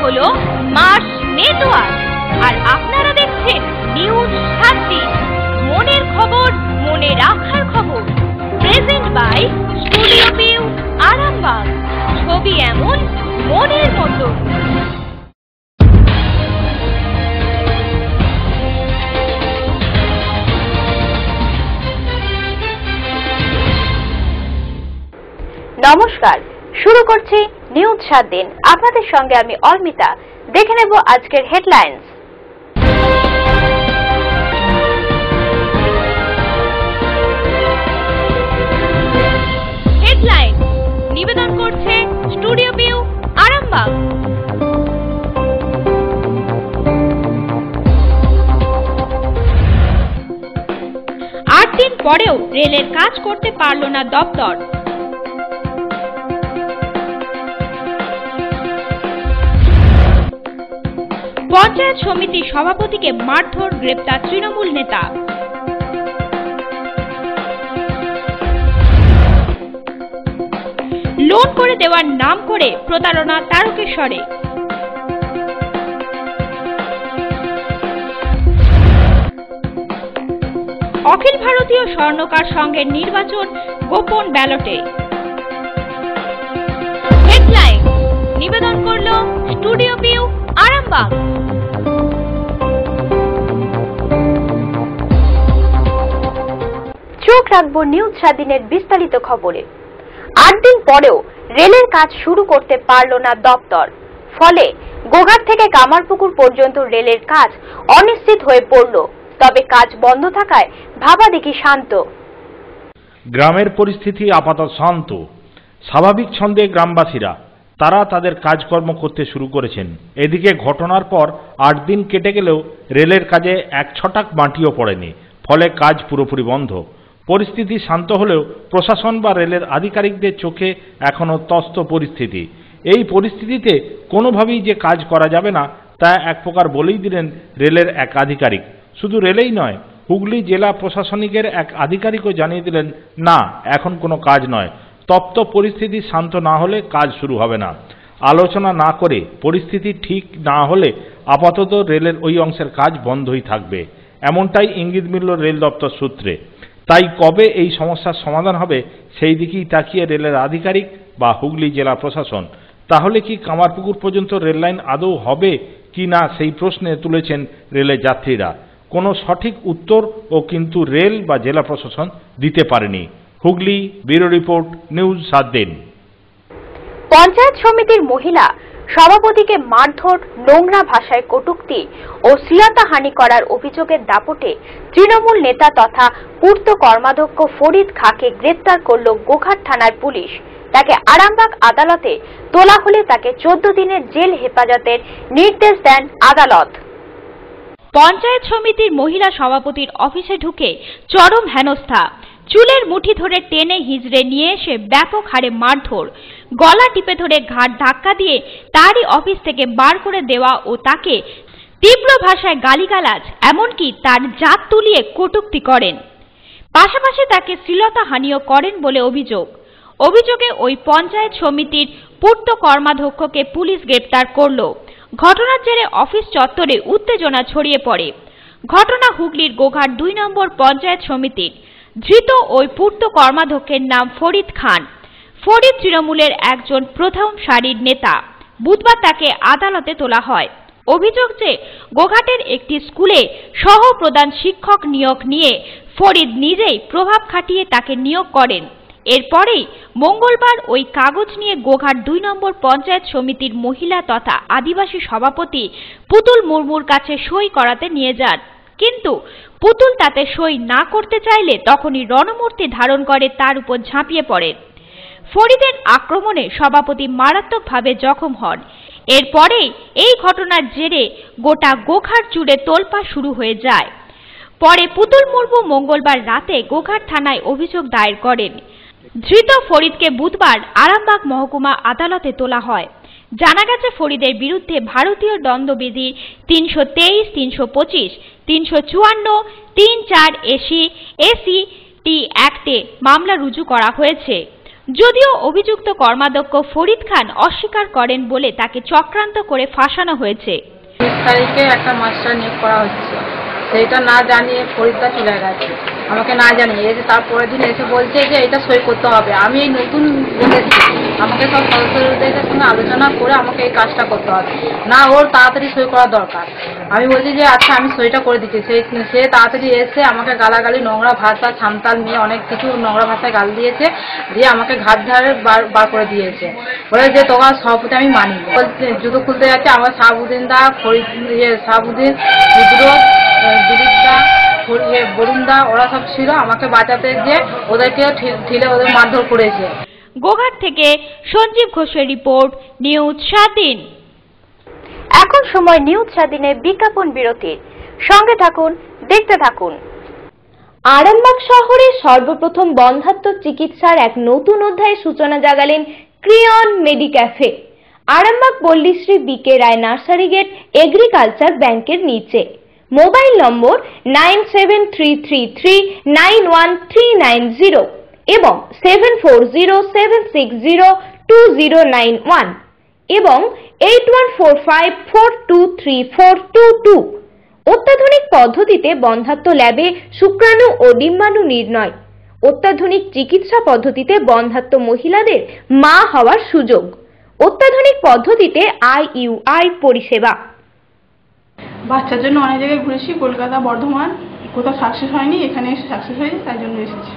হলো March network, আর আপনারা দেখছেন নিউজ 7 দিন। মনের খবর, মনে রাখার খবর। Present by studio view, Arambagh. ছবি এমন, মনের মতো। নমস্কার, শুরু করছি নিউজ 7 দিন। আপনাদের সঙ্গে আমি অর্মিতা। দেখে নেব আজকের হেডলাইন্স। হেডলাইন নিবেদন করছে স্টুডিও ভিউ, আরামবাগ। 8 দিন পরেও রেলের কাজ করতে পারল না দপ্তর। পঞ্চায়েত সমিতির সভাপতিকে মারধর, গ্রেপ্তার তৃণমূল নেতা। লোন করে দেওয়ার নাম করে প্রতারণা তারকেশ্বরে। অখিল ভারতীয় স্বর্ণকার সংঘের নির্বাচন গোপন ব্যালটে। হেডলাইন নিবেদন করলো স্টুডিও ভিউ, আরামবাগ। চোখ রাখবো নিউজ 7 দিনের বিস্তারিত খবরে। 8 দিন পরেও রেলের কাজ শুরু করতে পারল না দপ্তর। ফলে গোঘাট থেকে কামারপুকুর পর্যন্ত রেলের কাজ অনিশ্চিত হয়ে পড়ল। তবে কাজ বন্ধ থাকায় ভাবাদিকি শান্ত। গ্রামের পরিস্থিতি আপাতত শান্ত। স্বাভাবিক ছন্দে গ্রামবাসীরা তারা তাদের কাজকর্ম করতে শুরু করেছেন। এদিকে ঘটনার পর 8 দিন কেটে গেলেও রেলের কাজে এক ছটাক মাটিও পড়েনি। ফলে কাজ পুরোপুরি বন্ধ। পরিস্থিতি শান্ত হলেও প্রশাসন বা রেলের আধিকারিকদের চোখে এখনও তস্ত পরিস্থিতি। এই পরিস্থিতিতে কোনোভাবেই যে কাজ করা যাবে না তা এক প্রকার বলেই দিলেন রেলের এক আধিকারিক। শুধু রেলেই নয়, হুগলি জেলা প্রশাসনিকের এক আধিকারিকও জানিয়ে দিলেন, না, এখন কোনো কাজ নয়। তপ্ত পরিস্থিতি শান্ত না হলে কাজ শুরু হবে না। আলোচনা না করে পরিস্থিতি ঠিক না হলে আপাতত রেলের ওই অংশের কাজ বন্ধই থাকবে, এমনটাই ইঙ্গিত মিলল রেল দপ্তর সূত্রে। তাই কবে এই সমস্যার সমাধান হবে সেই দিকেই তাকিয়ে রেলের আধিকারিক বা হুগলি জেলা প্রশাসন। তাহলে কি কামারপুকুর পর্যন্ত রেল লাইন আদৌ হবে কি না সেই প্রশ্নে তুলেছেন রেলের যাত্রীরা। কোনো সঠিক উত্তর ও কিন্তু রেল বা জেলা প্রশাসন দিতে পারেনি। হুগলি, ব্যুরো রিপোর্ট, নিউজ 7 দিন। পঞ্চায়েত সমিতির মহিলা সভাপতিকে মারধর, নোংরা ভাষায় কটূক্তি ও শ্লীলতাহানি করার অভিযোগের দাপটে তৃণমূল নেতা তথা পূর্ত কর্মাধ্যক্ষ ফরিদ খাঁকে গ্রেপ্তার করল গোঘাট থানার পুলিশ। তাকে আরামবাগ আদালতে তোলা হলে তাকে 14 দিনের জেল হেফাজতের নির্দেশ দেন আদালত। পঞ্চায়েত সমিতির মহিলা সভাপতির অফিসে ঢুকে চরম হেনস্থা, চুলের মুঠি ধরে টেনে হিজড়ে নিয়ে এসে ব্যাপক হারে মারধর, গলা টিপে ধরে ঘাড় ধাক্কা দিয়ে তারই অফিস থেকে বার করে দেওয়া ও তাকে তীব্র ভাষায় গালিগালাজ, এমনকি তার জাত তুলিয়ে কটূক্তি করেন। পাশাপাশি তাকে শ্লীলতাহানিও করেন বলে অভিযোগ। অভিযোগে ওই পঞ্চায়েত সমিতির পূর্ত কর্মাধ্যক্ষকে পুলিশ গ্রেপ্তার করল। ঘটনার জেরে অফিস চত্বরে উত্তেজনা ছড়িয়ে পড়ে। ঘটনা হুগলির গোঘাট 2 নম্বর পঞ্চায়েত সমিতির। ধৃত ওই পূর্ত কর্মাধ্যক্ষের নাম ফরিদ খান। ফরিদ তৃণমূলের একজন প্রথম সারির নেতা। বুধবার তাকে আদালতে তোলা হয়। অভিযোগ যে গোঘাটের একটি স্কুলে সহ প্রধান শিক্ষক নিয়োগ নিয়ে ফরিদ নিজেই প্রভাব খাটিয়ে তাকে নিয়োগ করেন। এরপরেই মঙ্গলবার ওই কাগজ নিয়ে গোঘাট 2 নম্বর পঞ্চায়েত সমিতির মহিলা তথা আদিবাসী সভাপতি পুতুল মুর্মুর কাছে সই করাতে নিয়ে যান। কিন্তু পুতুল তাতে সই না করতে চাইলে তখনই রণমূর্তি ধারণ করে তার উপর ঝাঁপিয়ে পড়েন। ফরিদের আক্রমণে সভাপতি মারাত্মকভাবে জখম হন। এরপরেই এই ঘটনার জেরে গোটা গোঘাট জুড়ে তোলপাড় শুরু হয়ে যায়। পরে পুতুল মুর্মু মঙ্গলবার রাতে গোঘাট থানায় অভিযোগ দায়ের করেন। ধৃত ফরিদকে বুধবার আরামবাগ মহকুমা আদালতে তোলা হয়। জানা গেছে ফরিদের বিরুদ্ধে ভারতীয় দণ্ডবিধির 323, 325, 354, 34 এসি টি অ্যাক্টে মামলা রুজু করা হয়েছে। যদিও অভিযুক্ত কর্মাধ্যক্ষ ফরিদ খান অস্বীকার করেন বলে তাকে চক্রান্ত করে ফাঁসানো হয়েছে। 30 তারিখে একটা মাস্টার নিয়োগ করা হচ্ছে, সেইটা না জানিয়ে ফরিদদা চলে গেছে, আমাকে না জানিয়ে এসে তারপরের দিন এসে বলছে যে এটা সই করতে হবে। আমি এই নতুন বলেছি, আমাকে সব সদস্যদের সঙ্গে আলোচনা করে আমাকে এই কাজটা করতে হবে, না ওর তাড়াতাড়ি সই করা দরকার। আমি বলছি যে আচ্ছা আমি সইটা করে দিচ্ছি। সে তাড়াতাড়ি এসে আমাকে গালাগালি, নোংরা ভাষা, সান্তাল মেয়ে অনেক কিছু নোংরা ভাষায় গাল দিয়েছে, দিয়ে আমাকে ঘাট ধারে বার করে দিয়েছে। বলে যে তোমার সভাপতি আমি মানি। জুতো খুলতে যাচ্ছে, আমার শাহাবুদ্দিন দা, শাহাবুদ্দিন, রুদ্র, দিলীপ দা, বরুণ দা, ওরা সব ছিল, আমাকে বাঁচাতে গিয়ে ওদেরকেও ঠেলে ওদের মারধর করেছে। গোঘাট থেকে সঞ্জীব ঘোষের রিপোর্ট, নিউজ স্বাধীন। এখন সময় নিউজ স্বাধীনের বিজ্ঞাপন বিরতির। সঙ্গে থাকুন, দেখতে থাকুন। আরামবাগ শহরে সর্বপ্রথম বন্ধ্যাত্ব চিকিৎসার এক নতুন অধ্যায়ের সূচনা জাগালেন ক্রিয়ন মেডিক্যাফে, আরামবাগ পল্লীশ্রী বিকে রায় নার্সারি গেট, এগ্রিকালচার ব্যাংকের নিচে। মোবাইল নম্বর 9733391390 এবং 7407602091 এবং 8145423422। অত্যাধুনিক পদ্ধতিতে বন্ধ্যাত্ব ল্যাবে শুক্রাণু ও ডিম্বাণু নির্ণয়। অত্যাধুনিক চিকিৎসা পদ্ধতিতে বন্ধ্যাত্ব মহিলাদের মা হওয়ার সুযোগ। অত্যাধুনিক পদ্ধতিতে IUI পরিষেবা। বাচ্চার জন্য অনেক জায়গায় ঘুরেছি, কলকাতা, বর্ধমান, কোথাও সাকসেস হয়নি, এখানে এসে সাকসেস হয়েছে, তাই জন্য এসেছি।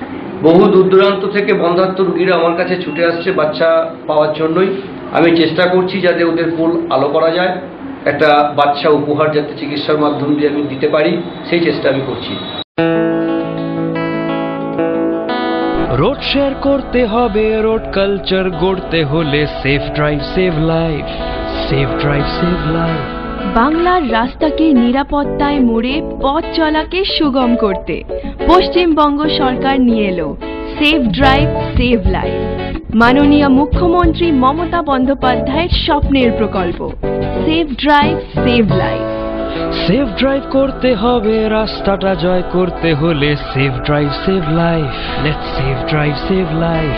বহু দূর দূরান্ত থেকে বন্ধ্যাত্ব রোগীরা আমার কাছে ছুটে আসছে বাচ্চা পাওয়ার জন্যই। আমি চেষ্টা করছি যাতে ওদের ফুল আলো করা যায়, একটা বাচ্চা উপহার যাতে চিকিৎসার মাধ্যম দিয়ে আমি দিতে পারি, সেই চেষ্টা আমি করছি। রোড শেয়ার করতে হবে, রোড কালচার গড়তে হলে safe drive save life, safe drive save life. বাংলার রাস্তাকে নিরাপত্তায় মোড়ে পথ চলাকে সুগম করতে পশ্চিমবঙ্গ সরকার নিয়ে এলো সেফ ড্রাইভ সেভ লাইফ, মাননীয় মুখ্যমন্ত্রী মমতা বন্দ্যোপাধ্যায়ের স্বপ্নের প্রকল্প safe drive save life. Safe drive করতে হবে, রাস্তাটা জয় করতে হলে safe drive save life, let's safe drive save life.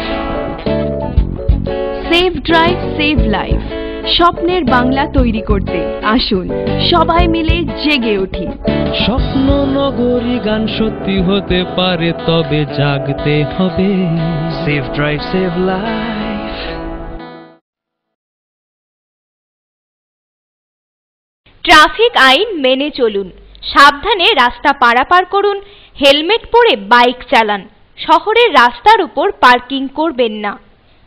Safe drive save life, স্বপ্নের বাংলা তৈরি করতে আসুন সবাই মিলে জেগে উঠি। স্বপ্ন নগরী গান সত্যি হতে পারে, তবে জাগতে হবে, safe drive save life. Traffic আইন মেনে চলুন, সাবধানে রাস্তা পারাপার করুন, হেলমেট পরে বাইক চালান, শহরের রাস্তার উপর পার্কিং করবেন না।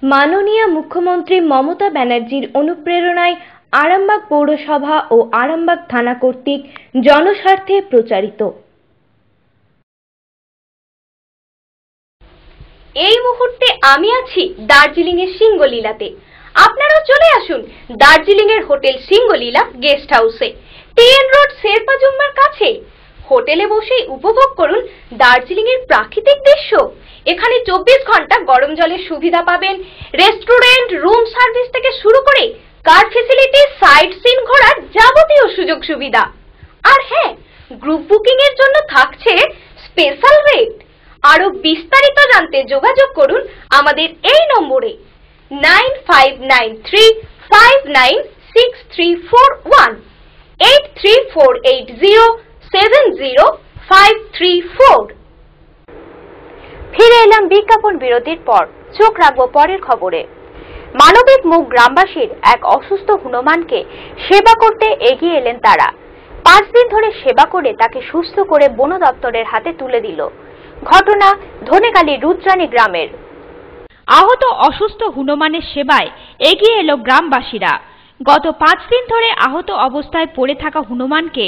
মাননীয় মুখ্যমন্ত্রী মমতা ব্যানার্জির অনুপ্রেরণায় আরামবাগ পৌরসভা ও আরামবাগ থানা কর্তৃক জনস্বার্থে প্রচারিত। এই মুহূর্তে আমি আছি দার্জিলিং এর সিঙ্গলীলাতে। আপনারাও চলে আসুন দার্জিলিং এর হোটেল সিঙ্গলীলা গেস্ট হাউসে, TN রোড শেরপা জুম্মার কাছে। হোটেলে বসেই উপভোগ করুন দার্জিলিং এর প্রাকৃতিক দৃশ্য। এখানে 24 ঘন্টা গরম জলের সুবিধা পাবেন, রেস্টুরেন্ট, রুম সার্ভিস থেকে শুরু করে কার ফ্যাসিলিটি, সাইট সিন ঘোরার যাবতীয় সুযোগ সুবিধা। আর হ্যাঁ, গ্রুপ বুকিং এর জন্য থাকছে স্পেশাল রেট। আরো বিস্তারিত জানতে যোগাযোগ করুন আমাদের এই নম্বরে 9593596341 8348070534। ফিরে এলাম বিজ্ঞাপন বিরতির পর। চোখ রাখবো পরের খবরে। মানবিক মুখ গ্রামবাসীর এক অসুস্থ হনুমানকে সেবা করতে এগিয়ে এলেন তারা। 5 দিন ধরে সেবা করে তাকে সুস্থ করে বন দপ্তরের হাতে তুলে দিল। ঘটনা ধনেখালি রুদ্রানী গ্রামের। আহত অসুস্থ হনুমানের সেবায় এগিয়ে এলো গ্রামবাসীরা। গত 5 দিন ধরে আহত অবস্থায় পড়ে থাকা হনুমানকে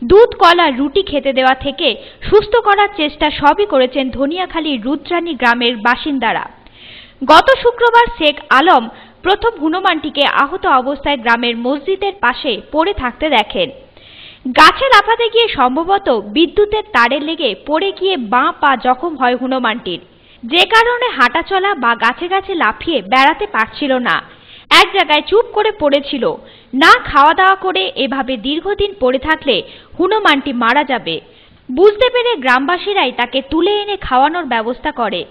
দুধ, কলা, রুটি খেতে দেওয়া থেকে সুস্থ করার চেষ্টা সবই করেছেন ধনিয়াখালী রুদ্রানী গ্রামের বাসিন্দারা। গত শুক্রবার শেখ আলম প্রথম হনুমানটিকে আহত অবস্থায় গ্রামের মসজিদের পাশে পড়ে থাকতে দেখেন। গাছে লাফাতে গিয়ে সম্ভবত বিদ্যুতের তারে লেগে পড়ে গিয়ে বাঁ পা জখম হয় হনুমানটির, যে কারণে হাঁটাচলা বা গাছে গাছে লাফিয়ে বেড়াতে পারছিল না। এক জায়গায় চুপ করে পড়েছিল। না খাওয়া দাওয়া করে এভাবে দীর্ঘদিন পড়ে থাকলে হনুমানটি মারা যাবে। বুঝতে পেরে গ্রামবাসীরাই তাকে তুলে এনে খাওয়ানোর ব্যবস্থা করে।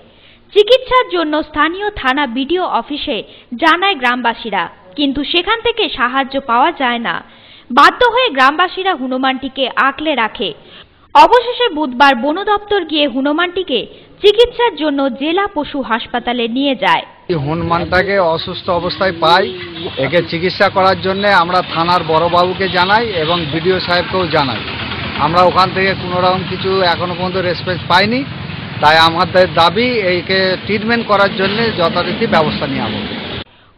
চিকিৎসার জন্য স্থানীয় থানা বিডিও অফিসে জানায় গ্রামবাসীরা, কিন্তু সেখান থেকে সাহায্য পাওয়া যায় না। বাধ্য হয়ে গ্রামবাসীরা হনুমানটিকে আঁকলে রাখে। অবশেষে বুধবার বন দপ্তর গিয়ে হনুমানটিকে চিকিৎসার জন্য জেলা পশু হাসপাতালে নিয়ে যায়। হনুমানটাকে অসুস্থ অবস্থায় পাই, একে চিকিৎসা করার জন্য আমরা থানার বড়বাবুকে জানাই এবং বিডিও সাহেবকেও জানাই। আমরা ওখান থেকে কোনো রকম কিছু এখনো পর্যন্ত রেসপন্স পাইনি, তাই আমাদের দাবি একে ট্রিটমেন্ট করার জন্য যথারীতি ব্যবস্থা নেওয়া হবে।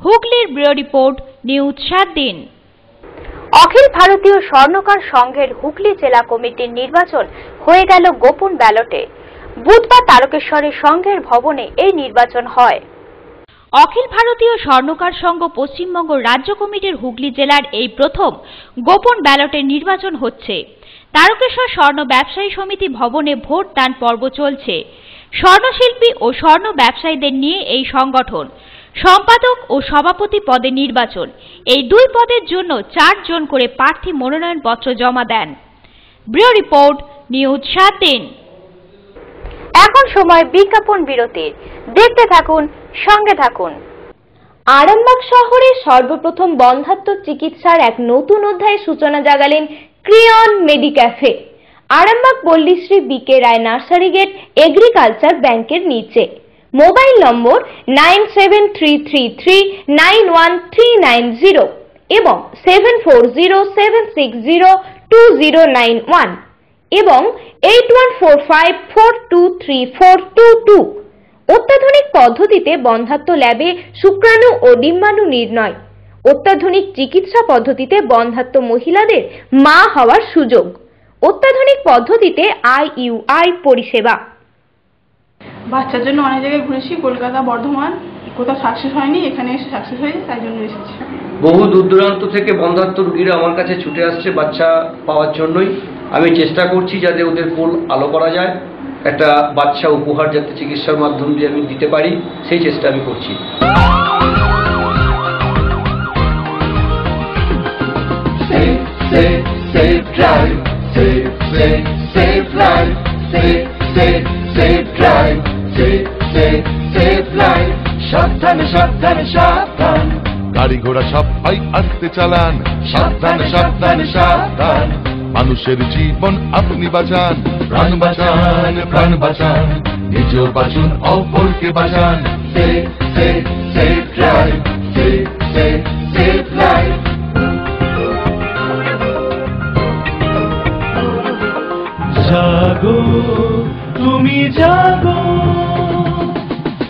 হুগলির ব্যুরো রিপোর্ট, নিউজ 7 দিন। অখিল ভারতীয় স্বর্ণকার সংঘের হুগলি জেলা কমিটির নির্বাচন হয়ে গেল গোপন ব্যালটে। বুধবার তারকেশ্বরের সংঘের ভবনে এই নির্বাচন হয়। অখিল ভারতীয় স্বর্ণকার সংঘ পশ্চিমবঙ্গ রাজ্য কমিটির হুগলি জেলার এই প্রথম গোপন ব্যালটের নির্বাচন হচ্ছে। তারকেশ্বর স্বর্ণ ব্যবসায়ী সমিতি ভবনে ভোট দান পর্ব চলছে। স্বর্ণশিল্পী ও স্বর্ণ ব্যবসায়ীদের নিয়ে এই সংগঠন। সম্পাদক ও সভাপতি পদে নির্বাচন। এই দুই পদের জন্য 4 জন করে প্রার্থী মনোনয়নপত্র জমা দেন। ব্যুরো রিপোর্ট, নিউজ 7 দিন। এখন সময় বিজ্ঞাপন বিরতির। দেখতে থাকুন, সঙ্গে থাকুন। আরামবাগ শহরে সর্বপ্রথম বন্ধ্যাত্ব চিকিৎসার এক নতুন অধ্যায়ের সূচনা জাগালেন ক্রিয়ন মেডিক্যাফে। আরামবাগ পল্লীশ্রী বিকে রায় নার্সারি গেট এগ্রিকালচার ব্যাংকের নিচে। মোবাইল নম্বর 9733391390 এবং 7407602091 এবং 8145423422। অত্যাধুনিক পদ্ধতিতে বন্ধ্যাত্ব ল্যাবে শুক্রাণু ও ডিম্বাণু নির্ণয়। অত্যাধুনিক চিকিৎসা পদ্ধতিতে বন্ধ্যাত্ব মহিলাদের মা হওয়ার সুযোগ। অত্যাধুনিক পদ্ধতিতে IUI পরিষেবা। বাচ্চার জন্য অনেক জায়গায় ঘুরেছি, কলকাতা, বর্ধমান, কোথাও সাকসেস হয়নি, এখানে এসে সাকসেস হয়েছে, তাই জন্য এসেছি। বহু দূর দূরান্ত থেকে বন্ধ্যাত্ব রোগীরা আমার কাছে ছুটে আসছে বাচ্চা পাওয়ার জন্যই। আমি চেষ্টা করছি যাতে ওদের পোল আলো করা যায়, একটা বাচ্চা উপহার যাতে চিকিৎসার মাধ্যম দিয়ে আমি দিতে পারি, সেই চেষ্টা আমি করছি। সাবধানে সাবধানে সাবধান, গাড়ি ঘোড়া সবাই আস্তে চালান। সাবধানে সাবধানে সাবধান, মানুষের জীবন আপনি বাঁচান। প্রাণ বাঁচান, প্রাণ বাঁচান, নিজেও বাঁচুন, অপরকে বাঁচান। Safe safe safe drive, safe safe safe life. জাগো তুমি জাগো,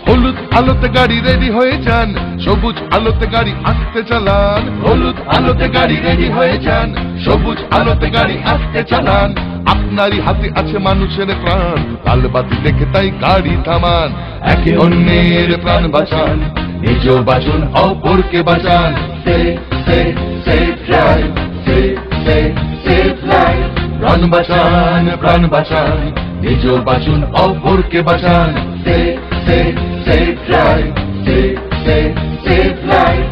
হলুদ আলোতে গাড়ি রেডি হয়ে যান, সবুজ আলোতে গাড়ি আস্তে চালান। হলুদ আলোতে গাড়ি রেডি হয়ে যান, সবুজ আলোতে গাড়ি আস্তে চালান। আপনারই হাতে আছে মানুষের প্রাণ, লাল বাতি দেখে তাই গাড়ি থামান। একে অন্যের প্রাণ বাঁচান, নিজেও বাঁচুন, অপরকে বাঁচান। Safe safe safe drive, safe safe safe life. প্রাণ বাঁচান, প্রাণ বাঁচান, নিজেও বাঁচুন, অপরকে বাঁচান। Safe safe safe drive, safe safe safe life.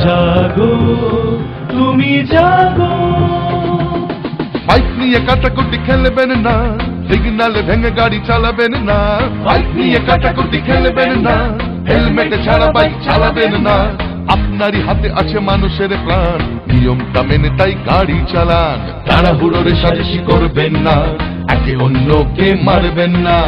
জাগো তুমি জাগো, বাইক নিয়ে কাটাকুটি খেলবেন না, সিগনালে ভেঙে গাড়ি চালাবেন না। বাইক নিয়ে কাটাকুটি খেলবেন না, হেলমেট ছাড়া বাইক চালাবেন না। আপনারই হাতে আছে মানুষের প্রাণ, নিয়মটা মেনে তাই গাড়ি চালান। তাড়াহুড়োর সাজেশি করবেন না, একে অন্যকে মারবেন না।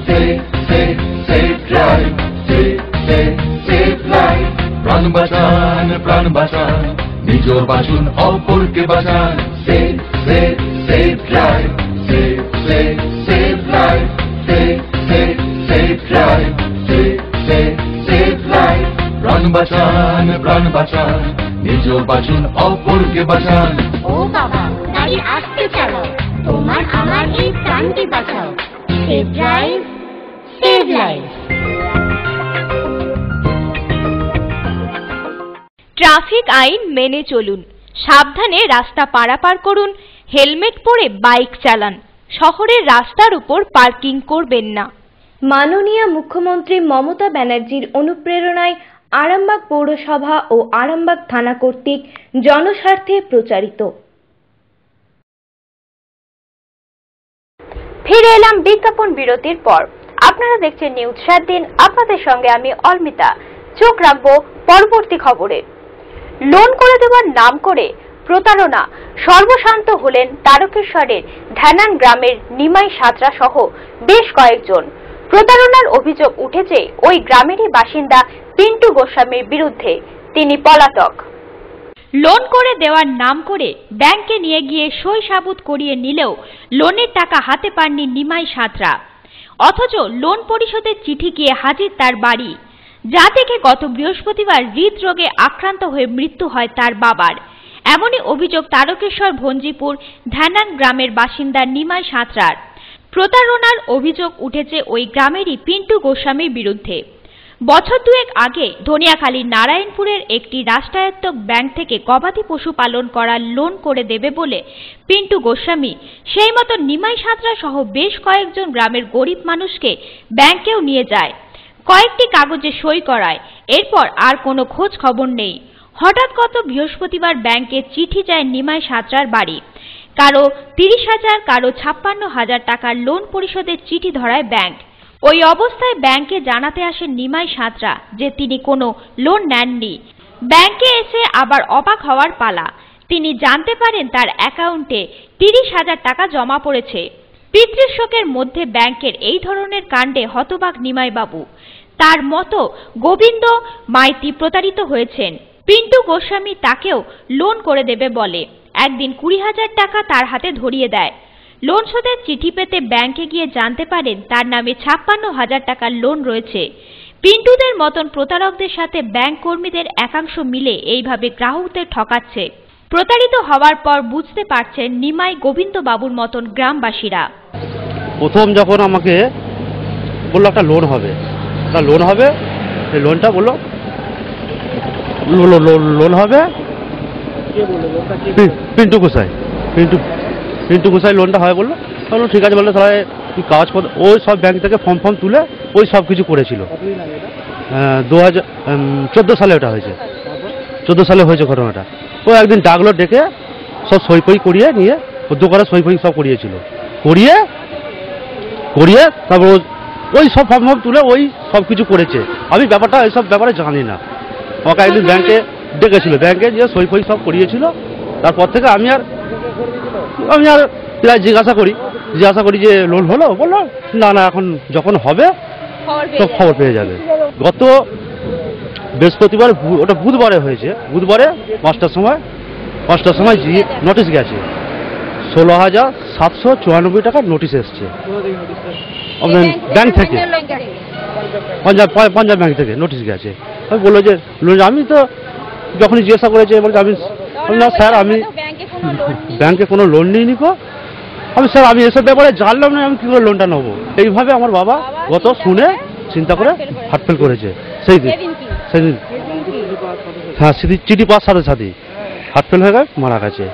Safe safe safe drive, safe safe safe life. প্রাণ বাঁচান, প্রাণ বাঁচান, নিজেও বাঁচুন, অপরকে বাঁচান। Safe safe safe drive, safe safe safe life. Safe safe safe drive, safe safe safe life. প্রাণ বাঁচান, প্রাণ বাঁচান, নিজেও বাঁচুন, অপরকে বাঁচান। ও বাবা, গাড়ি আস্তে চালাও, তোমার আমার এই প্রাণকে বাঁচাও। Safe drive, save life. Traffic আইন মেনে চলুন, সাবধানে রাস্তা পারাপার করুন, হেলমেট পরে বাইক চালান, শহরের রাস্তার উপর পার্কিং করবেন না। মাননীয় মুখ্যমন্ত্রী মমতা ব্যানার্জির অনুপ্রেরণায় আরামবাগ পৌরসভা ও আরামবাগ থানা কর্তৃক জনস্বার্থে প্রচারিত। ফিরে এলাম বিজ্ঞাপন বিরতির পর। আপনারা দেখছেন নিউজ 7 দিন, আপনাদের সঙ্গে আমি অলমিতা। চোখ রাখবো পরবর্তী খবরে। লোন করে দেওয়ার নাম করে প্রতারণা, সর্বশান্ত হলেন তারকেশ্বরের ধ্যানান গ্রামের নিমাই সাঁতরা সহ বেশ কয়েকজন। প্রতারণার অভিযোগ উঠেছে ওই গ্রামেরই বাসিন্দা পিন্টু গোস্বামীর বিরুদ্ধে। তিনি পলাতক। লোন করে দেওয়ার নাম করে ব্যাংকে নিয়ে গিয়ে সই সাবুত করিয়ে নিলেও লোনের টাকা হাতে পাননি নিমাই সাঁতরা, অথচ লোন পরিশোধের চিঠি গিয়ে হাজির তার বাড়ি, যা দেখে গত বৃহস্পতিবার হৃদরোগে আক্রান্ত হয়ে মৃত্যু হয় তার বাবার। এমনই অভিযোগ তারকেশ্বর ভঞ্জিপুর ধ্যানান গ্রামের বাসিন্দা নিমাই সাঁতরার। প্রতারণার অভিযোগ উঠেছে ওই গ্রামেরই পিন্টু গোস্বামীর বিরুদ্ধে। বছর দুয়েক আগে ধনিয়াখালীর নারায়ণপুরের একটি রাষ্ট্রায়ত্ত ব্যাংক থেকে গবাদি পশু পালন করার লোন করে দেবে বলে পিন্টু গোস্বামী সেই মতো নিমাই সাঁতরা সহ বেশ কয়েকজন গ্রামের গরিব মানুষকে ব্যাংকেও নিয়ে যায়, কয়েকটি কাগজে সই করায়। এরপর আর কোনো খোঁজ খবর নেই। হঠাৎ গত বৃহস্পতিবার ব্যাংকে চিঠি যায় নিমাই সাঁতরার বাড়ি। কারো 30,000, কারো 56,000 টাকার লোন পরিশোধের চিঠি ধরায় ব্যাংক। ওই অবস্থায় ব্যাংকে জানাতে আসেন নিমাই সাঁতরা যে তিনি কোনো লোন নেননি। ব্যাংকে এসে আবার অবাক হওয়ার পালা। তিনি জানতে পারেন তার অ্যাকাউন্টে 30,000 টাকা জমা পড়েছে। পিতৃশোকের মধ্যে ব্যাংকের এই ধরনের কাণ্ডে হতবাক নিমাই বাবু। তার মতো গোবিন্দ মাইতি প্রতারিত হয়েছেন। পিন্টু গোস্বামী তাকেও লোন করে দেবে বলে একদিন 20,000 টাকা তার হাতে ধরিয়ে দেয়। লোন শোধের চিঠি পেতে ব্যাংকে গিয়ে জানতে পারেন তার নামে 56,000 টাকার লোন রয়েছে। পিন্টুদের মতন প্রতারকদের সাথে ব্যাংক কর্মীদের একাংশ মিলে এইভাবে গ্রাহকদের ঠকাচ্ছে। প্রতারিত হওয়ার পর বুঝতে পারছেন নিমাই গোবিন্দ বাবুর মতন গ্রামবাসীরা। প্রথম যখন আমাকে বললো একটা লোন হবে, সেই লোনটা বললো লোন হবে পিন্টু গোসাই লোনটা হয় বললো ঠিক আছে। বললো তাহলে কাগজপত্র ওই সব ব্যাংক থেকে ফর্ম তুলে ওই সব কিছু করেছিল। 2014 সালে ওটা হয়েছে, 14 সালে হয়েছে ঘটনাটা। ও একদিন ডাকলো, ডেকে সব সই ফই করিয়ে নিয়ে ও দোকানে সই ফই সব করিয়েছিল, করিয়ে তারপর ওই সব ফর্ম তুলে ওই সব কিছু করেছে। আমি ব্যাপারটা এইসব ব্যাপারে জানি না। আমাকে একদিন ব্যাংকে ডেকেছিল, ব্যাংকে যে সই ফই সব করিয়েছিল। তারপর থেকে আমি আর প্রায় জিজ্ঞাসা করি যে লোন হলো? বললো না এখন যখন হবে তো খবর পেয়ে যাবে। গত বৃহস্পতিবার, ওটা বুধবারে হয়েছে, বুধবারে 5টার সময় নোটিশ গেছে। 16,794 টাকার নোটিশ এসছে ব্যাংক থেকে, পাঞ্জাব ব্যাংক থেকে নোটিশ গেছে। আমি বললো যে আমি তো যখনই জিজ্ঞাসা করেছে বলছি আমি না স্যার, আমি ব্যাংকে কোনো লোন নিইনি। স্যার আমি এসব ব্যাপারে জানলাম না, আমি কি করে লোনটা নেবো? এইভাবে আমার বাবা গত শুনে চিন্তা করে হার্টফেল করেছে। সেই দিন হ্যাঁ, চিঠি পাওয়ার সাথে সাথেই হার্টফেল হয়ে মারা গেছে।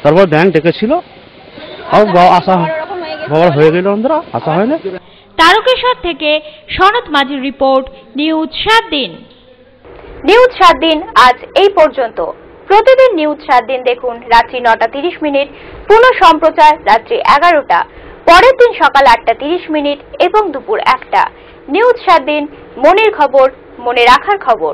তারপর ব্যাংক ডেকেছিল, বাবার হয়ে গেল, আমরা আসা হয় না। তারকেশ্বর থেকে সনৎ মাঝির রিপোর্ট, নিউজ 7 দিন। নিউজ 7 দিন আজ এই পর্যন্ত। প্রতিদিন নিউজ 7 দিন দেখুন রাত্রি 9:30, পুনঃ সম্প্রচার রাত্রি 11টা, পরের দিন সকাল 8:30 এবং দুপুর 1টা। নিউজ 7 দিন, মনের খবর, মনে রাখার খবর।